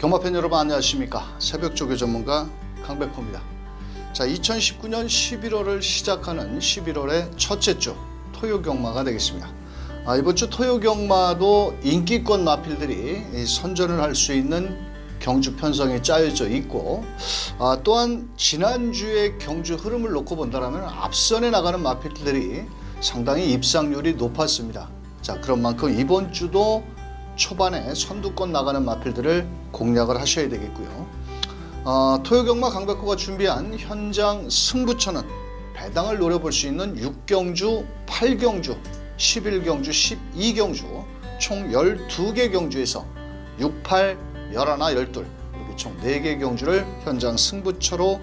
경마팬 여러분 안녕하십니까. 새벽조교 전문가 강백호입니다. 자, 2019년 11월을 시작하는 11월의 첫째 주 토요경마가 되겠습니다. 이번 주 토요경마도 인기권 마필들이 선전을 할 수 있는 경주 편성이 짜여져 있고, 또한 지난주의 경주 흐름을 놓고 본다면 앞선에 나가는 마필들이 상당히 입상률이 높았습니다. 자, 그런 만큼 이번 주도 초반에 선두권 나가는 마필들을 공략을 하셔야 되겠고요. 토요경마 강백호가 준비한 현장 승부처는 배당을 노려볼 수 있는 6경주, 8경주, 11경주, 12경주 총 12개 경주에서 6, 8, 11, 12 이렇게 총 4개 경주를 현장 승부처로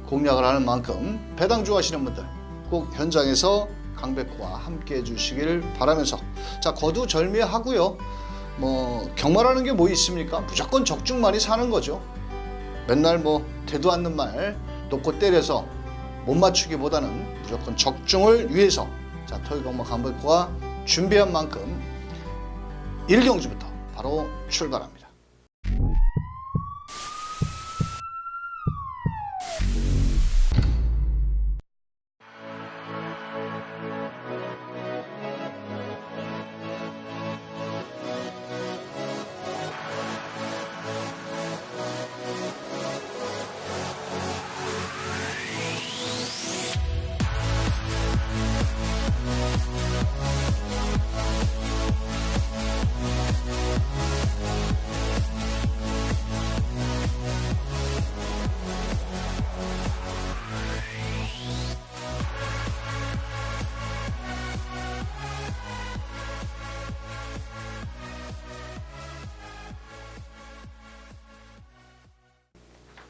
공략을 하는 만큼 배당 좋아하시는 분들 꼭 현장에서 강백호와 함께 해주시길 바라면서, 자, 거두절미하고요. 경마라는 게 뭐 있습니까? 무조건 적중만이 사는 거죠. 맨날 대도 않는 말 놓고 때려서 못 맞추기보다는 무조건 적중을 위해서, 자, 토요경마 강백호가 준비한 만큼 1경주부터 바로 출발합니다.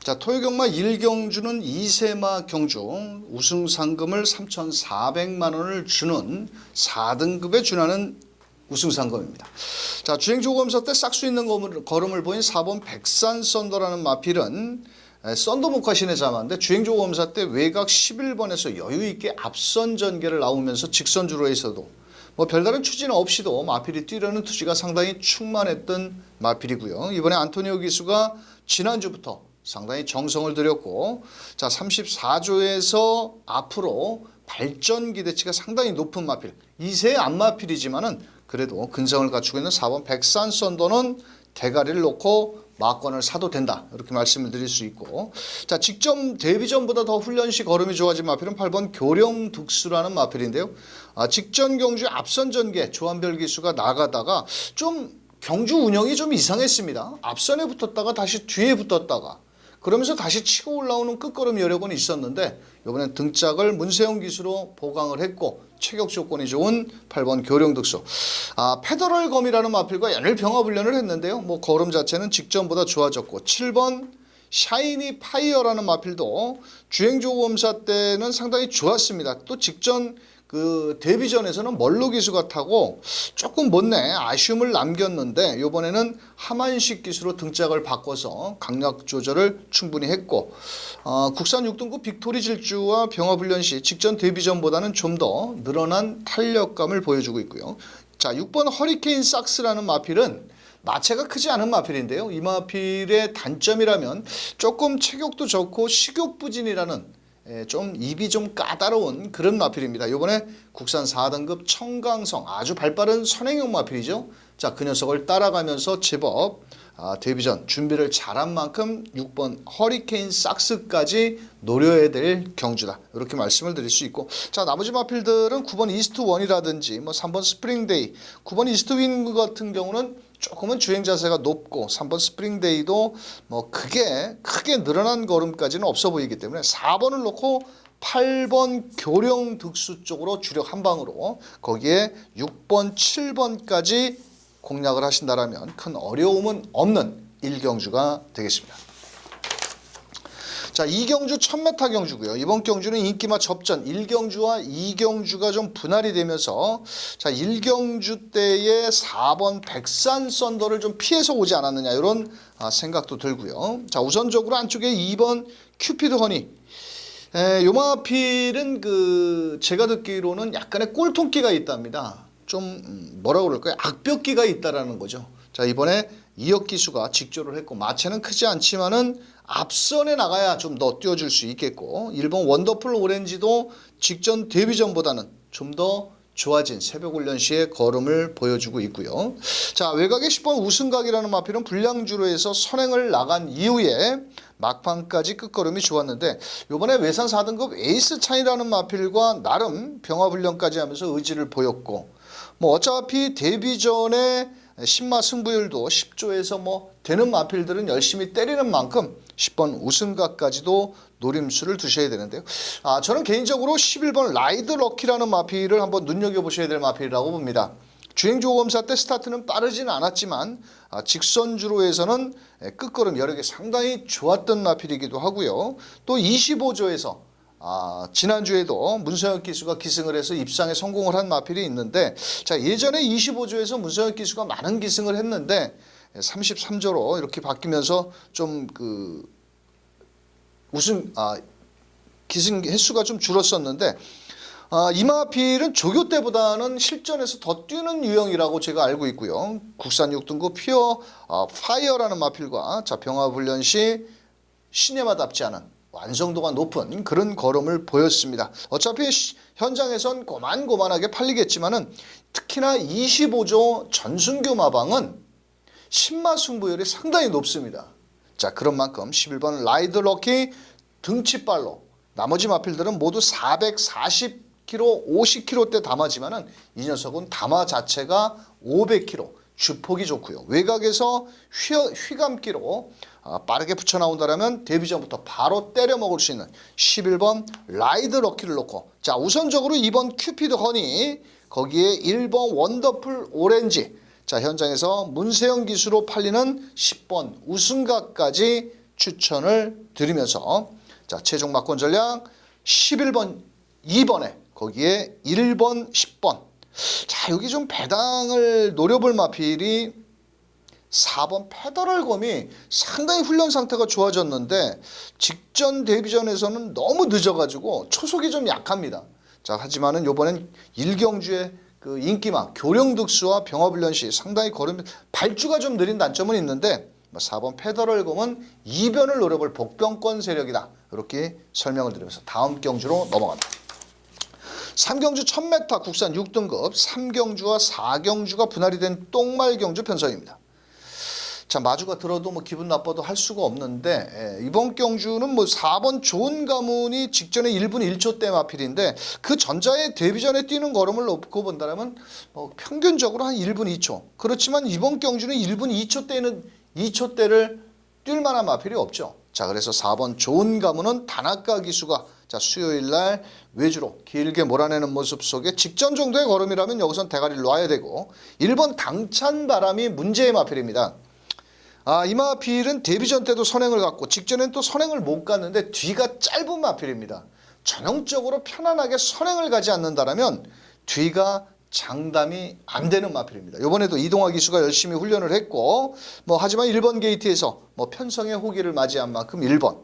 자, 토요경마 1경주는 2세마 경주 우승 상금을 3,400만 원을 주는 4등급에 준하는 우승 상금입니다. 자, 주행조검사 때 싹수 있는 걸음을 보인 4번 백산 썬더라는 마필은 썬더 목화신의 자마인데 주행조검사 때 외곽 11번에서 여유 있게 앞선 전개를 나오면서 직선주로에서도 별다른 추진 없이도 마필이 뛰려는 투지가 상당히 충만했던 마필이고요. 이번에 안토니오 기수가 지난주부터 상당히 정성을 들였고, 자, 34조에서 앞으로 발전 기대치가 상당히 높은 마필, 2세의 안마필이지만은 그래도 근성을 갖추고 있는 4번 백산 썬더는 대가리를 놓고 마권을 사도 된다, 이렇게 말씀을 드릴 수 있고, 자, 직접 데뷔전보다 더 훈련 시 걸음이 좋아진 마필은 8번 교령득수라는 마필인데요. 직전 경주에 앞선 전개 조한별 기수가 나가다가 좀 경주 운영이 좀 이상했습니다. 앞선에 붙었다가 다시 뒤에 붙었다가 그러면서 다시 치고 올라오는 끝걸음 여력은 있었는데, 이번엔 등짝을 문세영 기수로 보강을 했고 체격 조건이 좋은 8번 교령득수. 페더럴 검이라는 마필과 연일 병합 훈련을 했는데요. 걸음 자체는 직전보다 좋아졌고, 7번 샤이니 파이어라는 마필도 주행조검사 때는 상당히 좋았습니다. 또 직전 데뷔전에서는 멀로 기수가 타고 조금 못내 아쉬움을 남겼는데, 이번에는 하만식 기수로 등짝을 바꿔서 강약 조절을 충분히 했고, 국산 6등급 빅토리 질주와 병합훈련 시 직전 데뷔전보다는 좀 더 늘어난 탄력감을 보여주고 있고요. 자, 6번 허리케인 삭스라는 마필은 마체가 크지 않은 마필인데요. 이 마필의 단점이라면 조금 체격도 좋고 식욕부진이라는 좀 입이 좀 까다로운 그런 마필입니다. 이번에 국산 4등급 청강성 아주 발빠른 선행형 마필이죠. 자, 그 녀석을 따라가면서 제법 데뷔전 준비를 잘한 만큼 6번 허리케인 삭스까지 노려야 될 경주다, 이렇게 말씀을 드릴 수 있고, 자, 나머지 마필들은 9번 이스트원이라든지 3번 스프링데이, 9번 이스트윈 같은 경우는 조금은 주행 자세가 높고, 3번 스프링데이도 크게 늘어난 걸음까지는 없어 보이기 때문에 4번을 놓고 8번 교령득수 쪽으로 주력 한 방으로, 거기에 6번, 7번까지 공략을 하신다라면 큰 어려움은 없는 1경주가 되겠습니다. 자, 2경주 1000m 경주고요. 이번 경주는 인기마 접전 1경주와 2경주가 좀 분할이 되면서, 자, 1경주 때의 4번 백산 썬더를 좀 피해서 오지 않았느냐, 이런 생각도 들고요. 자, 우선적으로 안쪽에 2번 큐피드 허니, 요마필은 제가 듣기로는 약간의 꼴통기가 있답니다. 좀 뭐라고 그럴까요? 악벽기가 있다라는 거죠. 자, 이번에 이혁 기수가 직조를 했고 마체는 크지 않지만은 앞선에 나가야 좀 더 뛰어줄 수 있겠고 1번 원더풀 오렌지도 직전 데뷔전보다는 좀 더 좋아진 새벽 훈련 시의 걸음을 보여주고 있고요. 자, 외곽의 10번 우승각이라는 마필은 불량주로 해서 선행을 나간 이후에 막판까지 끝걸음이 좋았는데 이번에 외산 4등급 에이스 찬이라는 마필과 나름 병합훈련까지 하면서 의지를 보였고 뭐 어차피 데뷔전에 신마 승부율도 10조에서 뭐 되는 마필들은 열심히 때리는 만큼 10번 우승각까지도 노림수를 두셔야 되는데요. 저는 개인적으로 11번 라이드 럭키라는 마필을 한번 눈여겨보셔야 될 마필이라고 봅니다. 주행조 검사 때 스타트는 빠르지는 않았지만 직선주로에서는 끝걸음 여력이 상당히 좋았던 마필이기도 하고요. 또 25조에서 지난주에도 문서혁 기수가 기승을 해서 입상에 성공을 한 마필이 있는데 자, 예전에 25조에서 문서혁 기수가 많은 기승을 했는데 33조로 이렇게 바뀌면서 좀 기승 횟수가 좀 줄었었는데 이 마필은 조교 때보다는 실전에서 더 뛰는 유형이라고 제가 알고 있고요. 국산 6등급 퓨어 파이어라는 마필과 병합훈련 시 시네마답지 않은 완성도가 높은 그런 걸음을 보였습니다. 어차피 현장에선 고만고만하게 팔리겠지만은 특히나 25조 전순교 마방은 신마 승부율이 상당히 높습니다. 자, 그런 만큼 11번 라이드 럭키 등치빨로 나머지 마필들은 모두 440kg, 50kg대 담아지만은 이 녀석은 담아 자체가 500kg, 주폭이 좋고요. 외곽에서 휘감기로 빠르게 붙여 나온다라면 데뷔전부터 바로 때려 먹을 수 있는 11번 라이드 럭키를 놓고 자, 우선적으로 2번 큐피드 허니 거기에 1번 원더풀 오렌지 자, 현장에서 문세영 기수로 팔리는 10번 우승각까지 추천을 드리면서 자, 최종 막권 전략 11번 2번에 거기에 1번 10번 자, 여기 좀 배당을 노려볼 마필이 4번 페더럴검이 상당히 훈련 상태가 좋아졌는데 직전 데뷔전에서는 너무 늦어가지고 초속이 좀 약합니다. 자, 하지만은 이번엔 일경주의 그 인기막 교령득수와 병합훈련 시 상당히 걸음 발주가 좀 느린 단점은 있는데 4번 페더럴검은 2변을 노려볼 복병권 세력이다. 이렇게 설명을 드리면서 다음 경주로 넘어갑니다. 3경주 1000m 국산 6등급 3경주와 4경주가 분할이 된 똥말 경주 편성입니다. 자, 마주가 들어도 뭐 기분 나빠도 할 수가 없는데 이번 경주는 뭐 4번 좋은 가문이 직전에 1분 1초대 마필인데 그 전자의 데뷔전에 뛰는 걸음을 놓고 본다면 평균적으로 한 1분 2초 그렇지만 이번 경주는 1분 2초대를 뛸 만한 마필이 없죠. 자, 그래서 4번 좋은 가문은 다나카 기수가 자, 수요일날 외주로 길게 몰아내는 모습 속에 직전 정도의 걸음이라면 여기선 대가리를 놔야 되고 1번 당찬 바람이 문제의 마필입니다. 이 마필은 데뷔전 때도 선행을 갔고 직전엔 또 선행을 못 갔는데 뒤가 짧은 마필입니다. 전형적으로 편안하게 선행을 가지 않는다라면 뒤가 장담이 안 되는 마필입니다. 이번에도 이동화 기수가 열심히 훈련을 했고 하지만 1번 게이트에서 편성의 호기를 맞이한 만큼 1번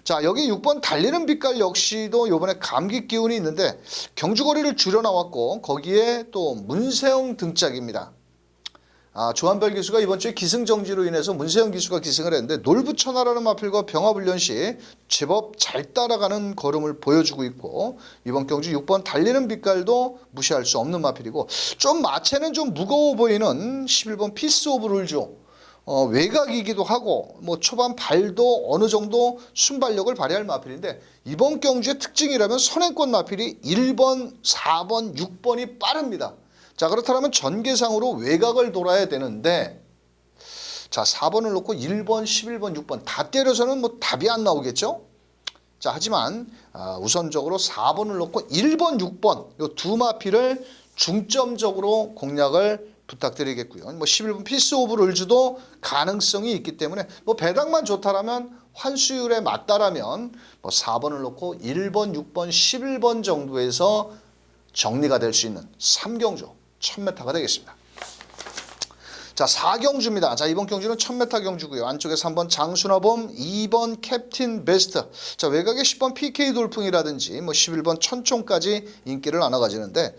자, 여기 6번 달리는 빛깔 역시도 이번에 감기 기운이 있는데 경주거리를 줄여 나왔고 거기에 또 문세영 등짝입니다. 조한별 기수가 이번 주에 기승정지로 인해서 문세영 기수가 기승을 했는데 놀부천하라는 마필과 병합훈련 시 제법 잘 따라가는 걸음을 보여주고 있고 이번 경주 6번 달리는 빛깔도 무시할 수 없는 마필이고 좀 마체는 좀 무거워 보이는 11번 피스 오브 룰조 외곽이기도 하고 초반 발도 어느 정도 순발력을 발휘할 마필인데 이번 경주의 특징이라면 선행권 마필이 1번, 4번, 6번이 빠릅니다. 자, 그렇다면 전개상으로 외곽을 돌아야 되는데 자, 4번을 놓고 1번, 11번, 6번 다 때려서는 답이 안 나오겠죠? 자, 하지만 우선적으로 4번을 놓고 1번, 6번 이 두 마필을 중점적으로 공략을 부탁드리겠고요. 11번 피스 오브 룰즈도 가능성이 있기 때문에 배당만 좋다라면 환수율에 맞다라면 4번을 놓고 1번, 6번, 11번 정도에서 정리가 될 수 있는 3경주 1000m가 되겠습니다. 자, 4경주입니다. 자, 이번 경주는 1000m 경주고요. 안쪽에 3번 장순화범, 2번 캡틴 베스트. 자, 외곽에 10번 PK 돌풍이라든지 뭐 11번 천총까지 인기를 나눠 가지는데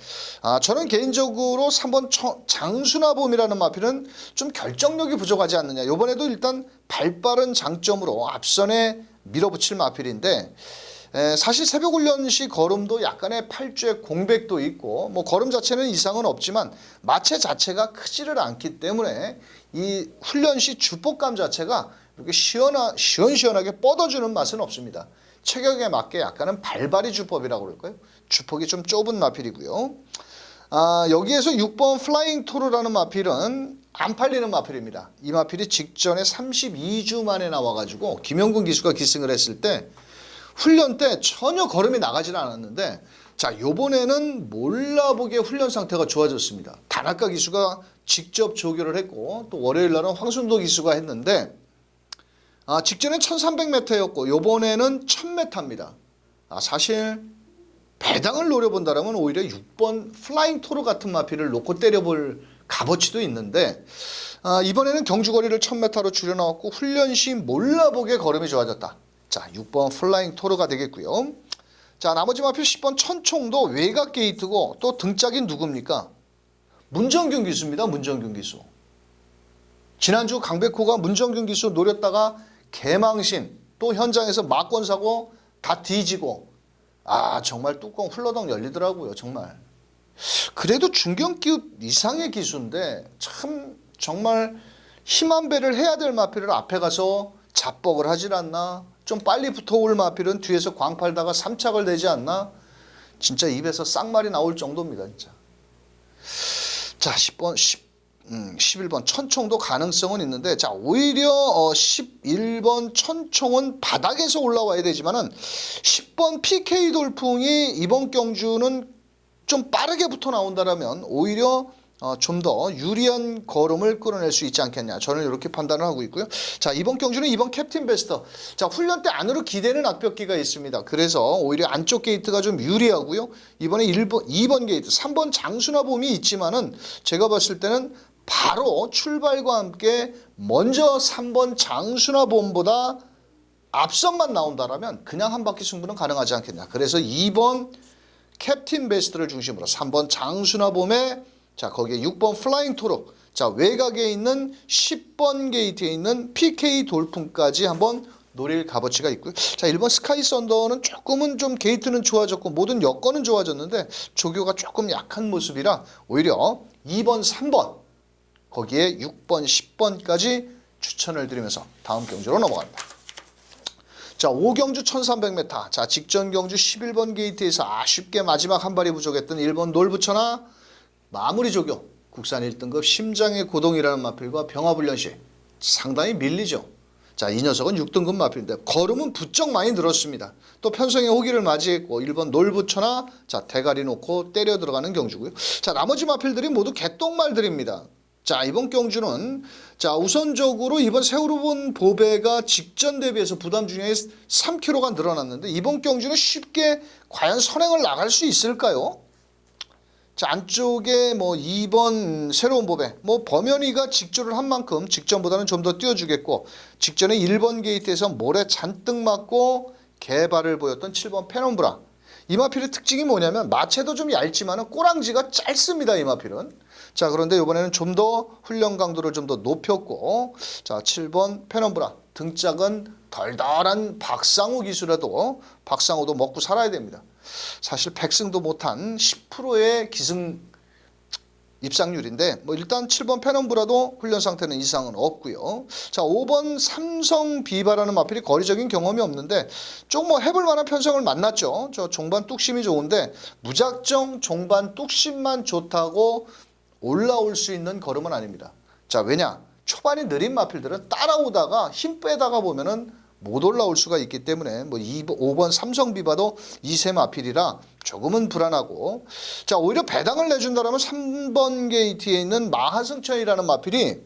저는 개인적으로 3번 장순화범이라는 마필은 좀 결정력이 부족하지 않느냐. 이번에도 일단 발빠른 장점으로 앞선에 밀어붙일 마필인데 사실 새벽 훈련 시 걸음도 약간의 팔주에 공백도 있고 뭐 걸음 자체는 이상은 없지만 마체 자체가 크지를 않기 때문에 이 훈련 시 주폭감 자체가 이렇게 시원시원하게 뻗어주는 맛은 없습니다. 체격에 맞게 약간은 발발이 주법이라고 그럴까요? 주폭이 좀 좁은 마필이고요. 여기에서 6번 플라잉 토르라는 마필은 안 팔리는 마필입니다. 이 마필이 직전에 32주 만에 나와가지고 김영근 기수가 기승을 했을 때 훈련 때 전혀 걸음이 나가질 않았는데 자, 요번에는 몰라보게 훈련 상태가 좋아졌습니다. 단학가 기수가 직접 조교를 했고 또 월요일 날은 황순도 기수가 했는데 직전엔 1300m였고 요번에는 1000m입니다. 사실 배당을 노려본다면 오히려 6번 플라잉 토르 같은 마필을 놓고 때려볼 값어치도 있는데 이번에는 경주거리를 1000m로 줄여나왔고 훈련 시 몰라보게 걸음이 좋아졌다. 자, 6번 플라잉 토르가 되겠고요. 자, 나머지 마필 10번 천총도 외곽 게이트고 또 등짝인 누굽니까? 문정균 기수입니다. 문정균 기수. 지난주 강백호가 문정균 기수 노렸다가 개망신 또 현장에서 막권 사고 다 뒤지고 정말 뚜껑 훌러덩 열리더라고요. 정말. 그래도 중견기업 이상의 기수인데 참 정말 힘한 배를 해야 될 마필을 앞에 가서 잡벅을 하질 않나? 좀 빨리 붙어올 마필은 뒤에서 광팔다가 3착을 내지 않나? 진짜 입에서 쌍말이 나올 정도입니다. 진짜. 자, 11번 천총도 가능성은 있는데 자, 오히려 11번 천총은 바닥에서 올라와야 되지만은 10번 PK 돌풍이 이번 경주는 좀 빠르게 붙어 나온다라면 오히려 좀 더 유리한 걸음을 끌어낼 수 있지 않겠냐. 저는 이렇게 판단을 하고 있고요. 자, 이번 경주는 2번 캡틴 베스트. 자, 훈련 때 안으로 기대는 악벽기가 있습니다. 그래서 오히려 안쪽 게이트가 좀 유리하고요. 이번에 2번 게이트, 3번 장순화범이 있지만은 제가 봤을 때는 바로 출발과 함께 먼저 3번 장순화범보다 앞선만 나온다라면 그냥 한 바퀴 승부는 가능하지 않겠냐. 그래서 2번 캡틴 베스트를 중심으로 3번 장순화범에 자, 거기에 6번 플라잉 토르, 자, 외곽에 있는 10번 게이트에 있는 PK 돌풍까지 한번 노릴 값어치가 있고요. 자, 1번 스카이 썬더는 조금은 좀 게이트는 좋아졌고 모든 여건은 좋아졌는데 조교가 조금 약한 모습이라 오히려 2번, 3번 거기에 6번, 10번까지 추천을 드리면서 다음 경주로 넘어갑니다. 자, 5경주 1300m. 자, 직전 경주 11번 게이트에서 아쉽게 마지막 한 발이 부족했던 1번 놀부처나 마무리 조교 국산 1등급 심장의 고동이라는 마필과 병화불련시 상당히 밀리죠. 자, 이 녀석은 6등급 마필인데 걸음은 부쩍 많이 늘었습니다. 또 편성의 호기를 맞이했고 1번 놀부처나 자, 대가리 놓고 때려 들어가는 경주고요. 자, 나머지 마필들이 모두 개똥말들입니다. 자, 이번 경주는 자, 우선적으로 이번 세우르본 보배가 직전 대비해서 부담 중에 3kg가 늘어났는데 이번 경주는 쉽게 과연 선행을 나갈 수 있을까요? 자, 안쪽에 뭐 2번 새로운 보배, 뭐 범현이가 직조를 한 만큼 직전보다는 좀 더 띄워주겠고 직전에 1번 게이트에서 모래 잔뜩 맞고 개발을 보였던 7번 페넘브라. 이 마필의 특징이 뭐냐면 마체도 좀 얇지만 꼬랑지가 짧습니다. 이 마필은. 자, 그런데 이번에는 좀 더 훈련 강도를 좀 더 높였고 자, 7번 페넘브라. 등짝은 덜덜한 박상우 기수라도 박상우도 먹고 살아야 됩니다. 사실 100승도 못한 10%의 기승 입상률인데 뭐 일단 7번 페넘브라도 훈련 상태는 이상은 없고요. 자, 5번 삼성 비바라는 마필이 거리적인 경험이 없는데 좀 뭐 해볼 만한 편성을 만났죠. 저 종반 뚝심이 좋은데 무작정 종반 뚝심만 좋다고 올라올 수 있는 걸음은 아닙니다. 자, 왜냐? 초반이 느린 마필들은 따라오다가 힘 빼다가 보면은 못 올라올 수가 있기 때문에 뭐 5번 삼성 비바도 2세 마필이라 조금은 불안하고 자, 오히려 배당을 내준다라면 3번 게이트에 있는 마하승천이라는 마필이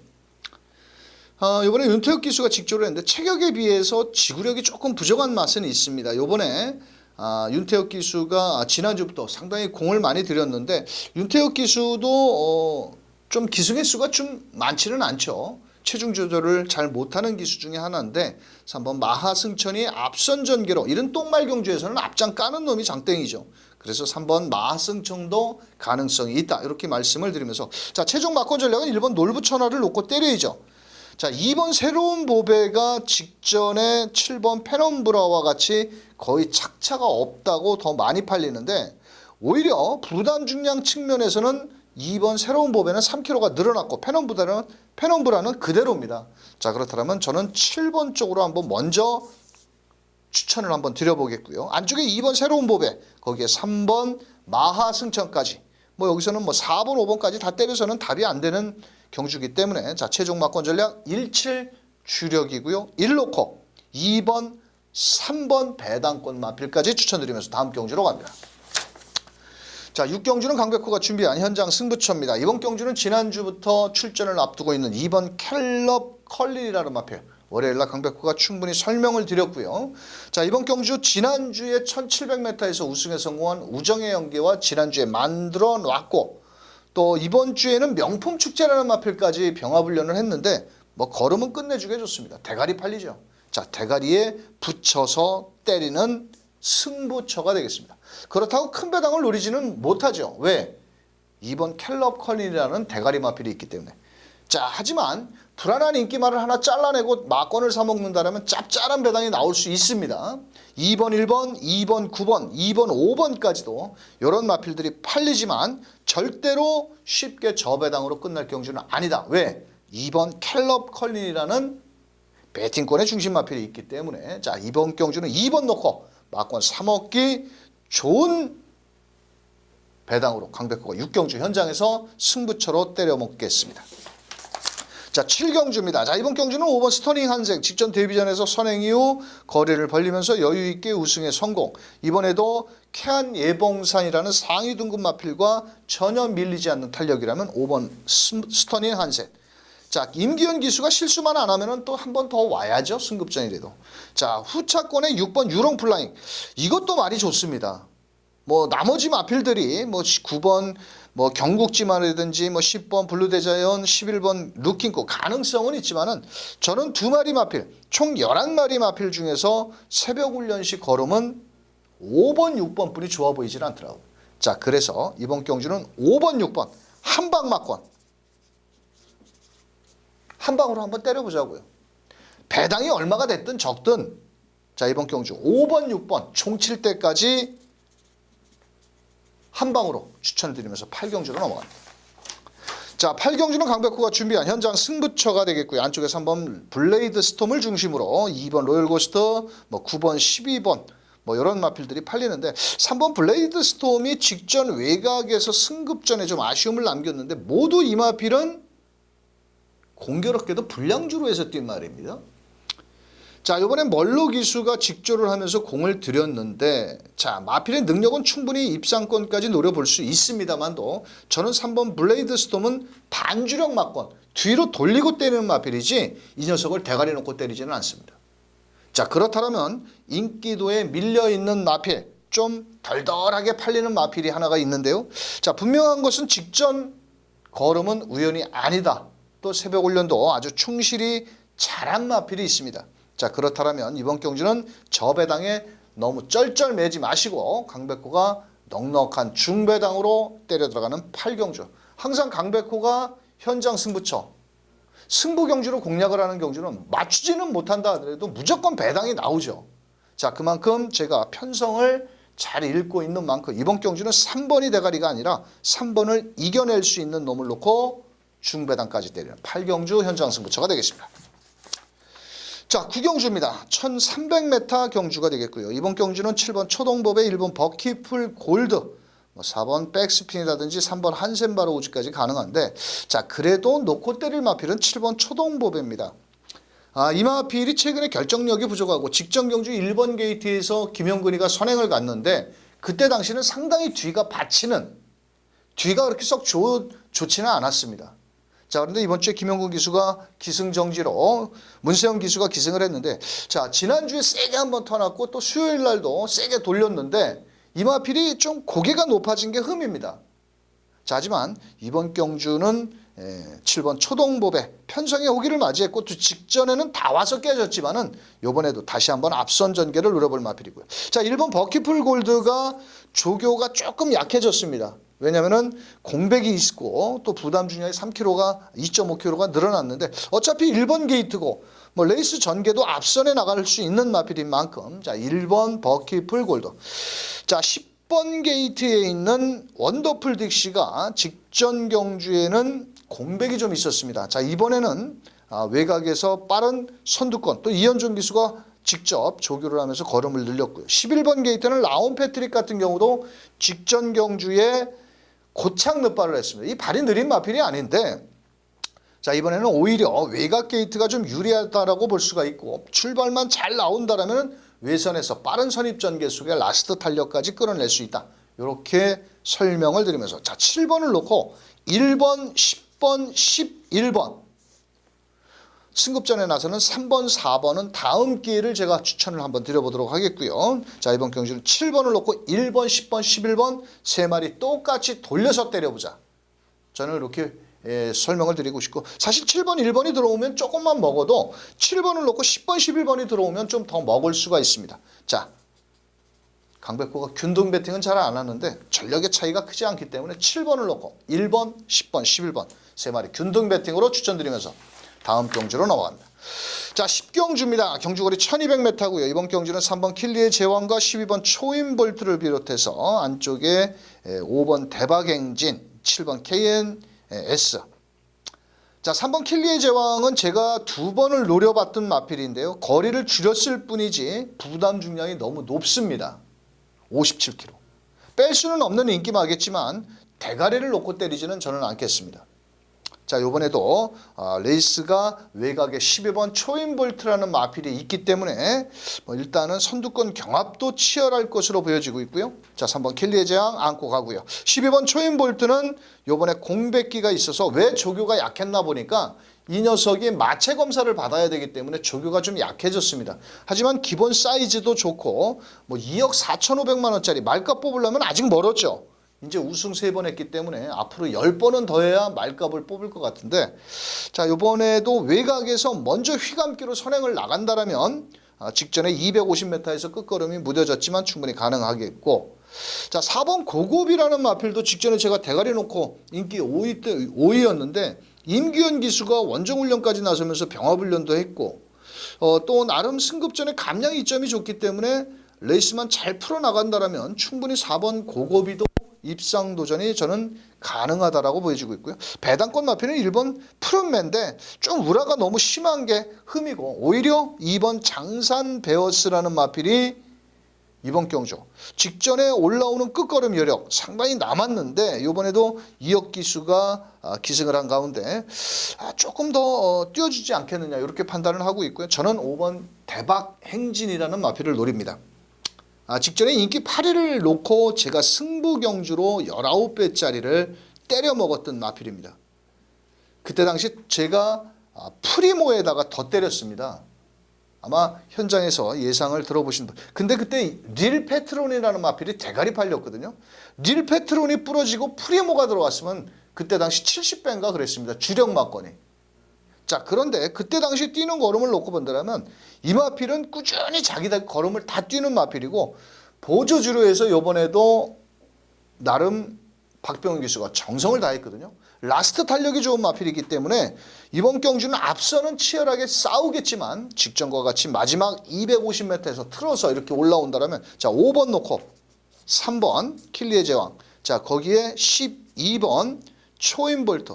이번에 윤태혁 기수가 직조를 했는데 체격에 비해서 지구력이 조금 부족한 맛은 있습니다. 이번에 윤태혁 기수가 지난주부터 상당히 공을 많이 들였는데 윤태혁 기수도 좀 기수 개수가 좀 많지는 않죠. 체중 조절을 잘 못하는 기수 중에 하나인데 3번 마하승천이 앞선 전개로 이런 똥말 경주에서는 앞장 까는 놈이 장땡이죠. 그래서 3번 마하승천도 가능성이 있다. 이렇게 말씀을 드리면서 자, 최종 막권 전략은 1번 놀부천하를 놓고 때려야죠. 자, 2번 새로운 보배가 직전에 7번 페넘브라와 같이 거의 착차가 없다고 더 많이 팔리는데 오히려 부담 중량 측면에서는 2번 새로운 보배는 3kg가 늘어났고 페넘브라는 그대로입니다. 자, 그렇다면 저는 7번 쪽으로 한번 먼저 추천을 한번 드려보겠고요. 안쪽에 2번 새로운 보배, 거기에 3번 마하승천까지 뭐 여기서는 뭐 4번, 5번까지 다 때려서는 답이 안 되는 경주기 때문에 자, 최종 막권 전략 17 주력이고요. 1 놓고 2번, 3번 배당권 마필까지 추천드리면서 다음 경주로 갑니다. 자, 6경주는 강백호가 준비한 현장 승부처입니다. 이번 경주는 지난주부터 출전을 앞두고 있는 2번 캘럽 컬린이라는 마필. 월요일날 강백호가 충분히 설명을 드렸고요. 자, 이번 경주 지난주에 1700m에서 우승에 성공한 우정의 연계와 지난주에 만들어 놨고 또 이번 주에는 명품 축제라는 마필까지 병합훈련을 했는데 뭐 걸음은 끝내주게 좋습니다. 대가리 팔리죠. 자, 대가리에 붙여서 때리는 승부처가 되겠습니다. 그렇다고 큰 배당을 노리지는 못하죠. 왜? 2번 캘럽 컬린이라는 대가리 마필이 있기 때문에. 자, 하지만 불안한 인기말을 하나 잘라내고 막권을 사먹는다면 짭짤한 배당이 나올 수 있습니다. 2번 1번, 2번 9번, 2번 5번까지도 이런 마필들이 팔리지만 절대로 쉽게 저배당으로 끝날 경주는 아니다. 왜? 2번 캘럽 컬린이라는 배팅권의 중심 마필이 있기 때문에 자, 이번 경주는 2번 놓고 막권 사먹기 좋은 배당으로 강백호가 6경주 현장에서 승부처로 때려먹겠습니다. 자, 7경주입니다. 자, 이번 경주는 5번 스터닝 한색 직전 데뷔전에서 선행 이후 거리를 벌리면서 여유있게 우승에 성공. 이번에도 캐안 예봉산이라는 상위 등급 마필과 전혀 밀리지 않는 탄력이라면 5번 스터닝 한색. 자, 임기현 기수가 실수만 안 하면 또 한 번 더 와야죠. 승급전이라도. 자, 후차권에 6번 유롱 플라잉. 이것도 말이 좋습니다. 뭐 나머지 마필들이 뭐 9번 뭐 경국지마라든지 뭐 10번 블루데자이언, 11번 루킹코 가능성은 있지만은 저는 두 마리 마필, 총 11마리 마필 중에서 새벽 훈련시 걸음은 5번, 6번 뿐이 좋아 보이질 않더라고요. 자, 그래서 이번 경주는 5번, 6번 한방 막권. 한 방으로 한번 때려보자고요. 배당이 얼마가 됐든 적든 자, 이번 경주 5번, 6번 총 칠 때까지 한 방으로 추천을 드리면서 8경주로 넘어갑니다. 자, 8경주는 강백호가 준비한 현장 승부처가 되겠고요. 안쪽에 3번 블레이드 스톰을 중심으로 2번 로열 고스트, 뭐 9번, 12번 뭐 이런 마필들이 팔리는데 3번 블레이드 스톰이 직전 외곽에서 승급전에 좀 아쉬움을 남겼는데 모두 이 마필은 공교롭게도 불량주로 해서 뛴 말입니다. 자, 이번엔 멀로 기수가 직조를 하면서 공을 들였는데 자, 마필의 능력은 충분히 입상권까지 노려볼 수 있습니다만도 저는 3번 블레이드 스톰은 반주력 막권 뒤로 돌리고 때리는 마필이지 이 녀석을 대가리 놓고 때리지는 않습니다. 자, 그렇다면 인기도에 밀려있는 마필 좀 덜덜하게 팔리는 마필이 하나가 있는데요. 자, 분명한 것은 직전 걸음은 우연이 아니다. 또 새벽 훈련도 아주 충실히 잘한 마필이 있습니다. 자, 그렇다면 이번 경주는 저배당에 너무 쩔쩔매지 마시고 강백호가 넉넉한 중배당으로 때려 들어가는 8경주. 항상 강백호가 현장 승부처, 승부 경주로 공략을 하는 경주는 맞추지는 못한다 하더라도 무조건 배당이 나오죠. 자, 그만큼 제가 편성을 잘 읽고 있는 만큼 이번 경주는 3번이 대가리가 아니라 3번을 이겨낼 수 있는 놈을 놓고 중배당까지 때리는 8경주 현장 승부처가 되겠습니다. 자, 9경주입니다. 1300m 경주가 되겠고요. 이번 경주는 7번 초동법의 1번 버키풀 골드, 4번 백스핀이라든지 3번 한센바로 우즈까지 가능한데 자, 그래도 놓고 때릴 마필은 7번 초동법입니다. 이 마필이 최근에 결정력이 부족하고 직전 경주 1번 게이트에서 김영근이가 선행을 갔는데 그때 당시는 상당히 뒤가 그렇게 썩 좋지는 않았습니다. 자, 그런데 이번 주에 김영근 기수가 기승정지로 문세영 기수가 기승을 했는데 자, 지난주에 세게 한번 터놨고 또 수요일 날도 세게 돌렸는데 이 마필이 좀 고개가 높아진 게 흠입니다. 자, 하지만 이번 경주는 7번 초동보배 편성의 호기를 맞이했고 또 직전에는 다 와서 깨졌지만은 요번에도 다시 한번 앞선 전개를 노려볼 마필이고요. 자, 1번 버키풀 골드가 조교가 조금 약해졌습니다. 왜냐면은 공백이 있고 또 부담 중량이 3kg가 2.5kg가 늘어났는데 어차피 1번 게이트고 뭐 레이스 전개도 앞선에 나갈 수 있는 마필인 만큼 자, 1번 버키풀 골드. 자, 10번 게이트에 있는 원더풀 딕시가 직전 경주에는 공백이 좀 있었습니다. 자, 이번에는 외곽에서 빠른 선두권 또 이현종 기수가 직접 조교를 하면서 걸음을 늘렸고요. 11번 게이트는 라온 패트릭 같은 경우도 직전 경주에 고착 늑발을 했습니다. 이 발이 느린 마필이 아닌데 자, 이번에는 오히려 외곽 게이트가 좀 유리하다라고 볼 수가 있고 출발만 잘 나온다라면 외선에서 빠른 선입 전개 속에 라스트 탄력까지 끌어낼 수 있다. 이렇게 설명을 드리면서 자, 7번을 놓고 1번, 10번, 11번 승급전에 나서는 3번, 4번은 다음 기회를 제가 추천을 한번 드려보도록 하겠고요. 자, 이번 경주는 7번을 놓고 1번, 10번, 11번 세 마리 똑같이 돌려서 때려보자. 저는 이렇게 설명을 드리고 싶고 사실 7번, 1번이 들어오면 조금만 먹어도 7번을 놓고 10번, 11번이 들어오면 좀 더 먹을 수가 있습니다. 자, 강백호가 균등 배팅은 잘 안 하는데 전력의 차이가 크지 않기 때문에 7번을 놓고 1번, 10번, 11번 세 마리 균등 배팅으로 추천드리면서 다음 경주로 넘어갑니다. 자, 10경주입니다. 경주거리 1200m고요. 이번 경주는 3번 킬리의 제왕과 12번 초인볼트를 비롯해서 안쪽에 5번 대박행진, 7번 KNS. 자, 3번 킬리의 제왕은 제가 2번을 노려봤던 마필인데요. 거리를 줄였을 뿐이지 부담 중량이 너무 높습니다. 57kg. 뺄 수는 없는 인기마겠지만 대가리를 놓고 때리지는 저는 않겠습니다. 자, 이번에도 레이스가 외곽에 12번 초인볼트라는 마필이 있기 때문에 일단은 선두권 경합도 치열할 것으로 보여지고 있고요. 자, 3번 킬리의 제왕 안고 가고요. 12번 초인볼트는 이번에 공백기가 있어서 왜 조교가 약했나 보니까 이 녀석이 마체 검사를 받아야 되기 때문에 조교가 좀 약해졌습니다. 하지만 기본 사이즈도 좋고 뭐 2억 4,500만 원짜리 말값 뽑으려면 아직 멀었죠. 이제 우승 3번 했기 때문에 앞으로 10번은 더 해야 말값을 뽑을 것 같은데 자, 이번에도 외곽에서 먼저 휘감기로 선행을 나간다라면 직전에 250m에서 끝걸음이 무뎌졌지만 충분히 가능하겠고 자, 4번 고급이라는 마필도 직전에 제가 대가리 놓고 인기 5위였는데 임규현 기수가 원정훈련까지 나서면서 병합훈련도 했고 또 나름 승급전에 감량 이점이 좋기 때문에 레이스만 잘 풀어나간다라면 충분히 4번 고급이도 입상 도전이 저는 가능하다라고 보여지고 있고요. 배당권 마필은 1번 푸른맨인데 좀 우라가 너무 심한 게 흠이고 오히려 2번 장산 베어스라는 마필이 이번 경주 직전에 올라오는 끝걸음 여력 상당히 남았는데 이번에도 이혁 기수가 기승을 한 가운데 조금 더 뛰어주지 않겠느냐 이렇게 판단을 하고 있고요. 저는 5번 대박 행진이라는 마필을 노립니다. 직전에 인기 8위를 놓고 제가 승부 경주로 19배짜리를 때려 먹었던 마필입니다. 그때 당시 제가 프리모에다가 더 때렸습니다. 아마 현장에서 예상을 들어보신 분. 근데 그때 릴 페트론이라는 마필이 대가리 팔렸거든요. 릴 페트론이 부러지고 프리모가 들어왔으면 그때 당시 70배인가 그랬습니다. 주력 막권이. 자, 그런데 그때 당시 뛰는 걸음을 놓고 본다면 이 마필은 꾸준히 자기 걸음을 다 뛰는 마필이고 보조주로 해서 이번에도 나름 박병훈 기수가 정성을 다했거든요. 라스트 탄력이 좋은 마필이기 때문에 이번 경주는 앞서는 치열하게 싸우겠지만 직전과 같이 마지막 250m에서 틀어서 이렇게 올라온다면 자, 5번 놓고 3번 킬리의 제왕, 자, 거기에 12번 초인볼트,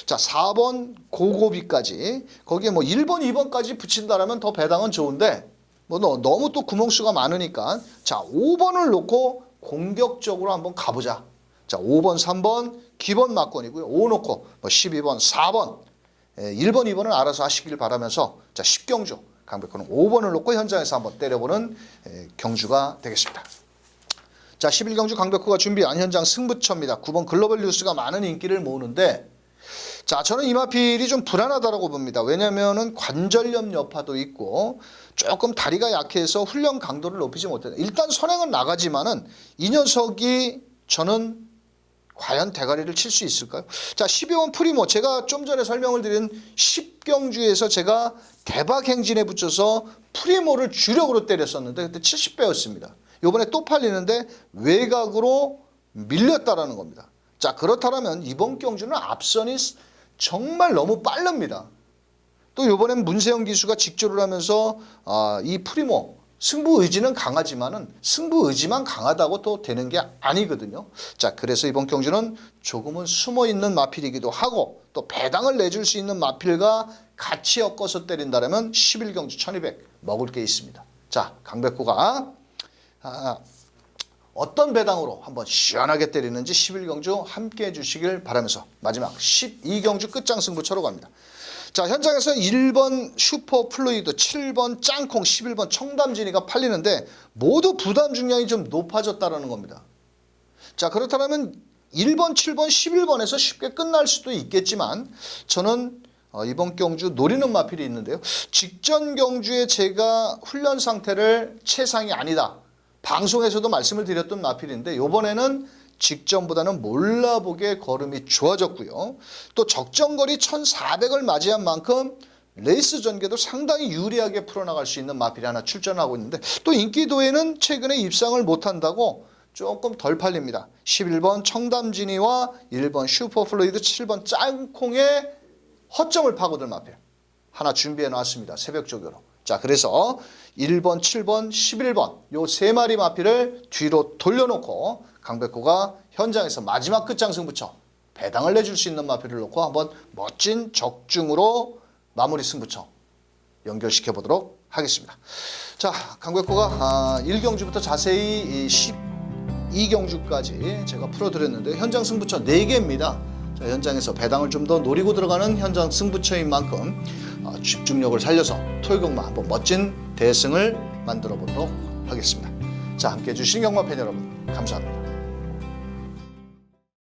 자, 4번 고고비까지 거기에 뭐 1번, 2번까지 붙인다라면 더 배당은 좋은데 뭐 너무 또 구멍수가 많으니까 자, 5번을 놓고 공격적으로 한번 가보자. 자, 5번, 3번 기본 막권이고요. 5 놓고 뭐 12번, 4번, 1번, 2번은 알아서 하시길 바라면서 자, 10경주 강백호는 5번을 놓고 현장에서 한번 때려보는 경주가 되겠습니다. 자, 11경주 강백호가 준비한 현장 승부처입니다. 9번 글로벌 뉴스가 많은 인기를 모으는데 자, 저는 이 마필이 좀 불안하다고 봅니다. 왜냐면은 관절염 여파도 있고 조금 다리가 약해서 훈련 강도를 높이지 못해요. 일단 선행은 나가지만은 이 녀석이 저는 과연 대가리를 칠 수 있을까요? 자, 12번 프리모, 제가 좀 전에 설명을 드린 10경주에서 제가 대박 행진에 붙여서 프리모를 주력으로 때렸었는데 그때 70배였습니다. 이번에 또 팔리는데 외곽으로 밀렸다라는 겁니다. 자, 그렇다면 이번 경주는 앞선이 정말 너무 빠릅니다. 또 이번엔 문세영 기수가 직조를 하면서 이 프리모 승부 의지는 강하지만은 승부 의지만 강하다고 또 되는 게 아니거든요. 자, 그래서 이번 경주는 조금은 숨어 있는 마필이기도 하고 또 배당을 내줄 수 있는 마필과 같이 엮어서 때린다면 11경주 1200 먹을 게 있습니다. 자, 강백호가 어떤 배당으로 한번 시원하게 때리는지 11경주 함께 해주시길 바라면서 마지막 12경주 끝장 승부처로 갑니다. 자, 현장에서 1번 슈퍼 플루이드, 7번 짱콩, 11번 청담진이가 팔리는데 모두 부담 중량이 좀 높아졌다는 겁니다. 자, 그렇다면 1번, 7번, 11번에서 쉽게 끝날 수도 있겠지만 저는 이번 경주 노리는 마필이 있는데요. 직전 경주에 제가 훈련 상태를 최상이 아니다. 방송에서도 말씀을 드렸던 마필인데 이번에는 직전보다는 몰라보게 걸음이 좋아졌고요. 또 적정거리 1400을 맞이한 만큼 레이스 전개도 상당히 유리하게 풀어나갈 수 있는 마필이 하나 출전하고 있는데 또 인기도에는 최근에 입상을 못한다고 조금 덜 팔립니다. 11번 청담진이와 1번 슈퍼플루이드, 7번 짱콩의 허점을 파고들 마필 하나 준비해 놨습니다. 새벽 조교로. 자, 그래서 1번, 7번, 11번 요 세 마리 마필을 뒤로 돌려놓고 강백호가 현장에서 마지막 끝장 승부처 배당을 내줄 수 있는 마필을 놓고 한번 멋진 적중으로 마무리 승부처 연결시켜 보도록 하겠습니다. 자, 강백호가 1경주부터 자세히 12경주까지 제가 풀어드렸는데 현장 승부처 4개입니다. 자, 현장에서 배당을 좀 더 노리고 들어가는 현장 승부처인 만큼 집중력을 살려서 토요일경마 한번 멋진 대승을 만들어 보도록 하겠습니다. 자, 함께해 주신 경마 팬 여러분 감사합니다.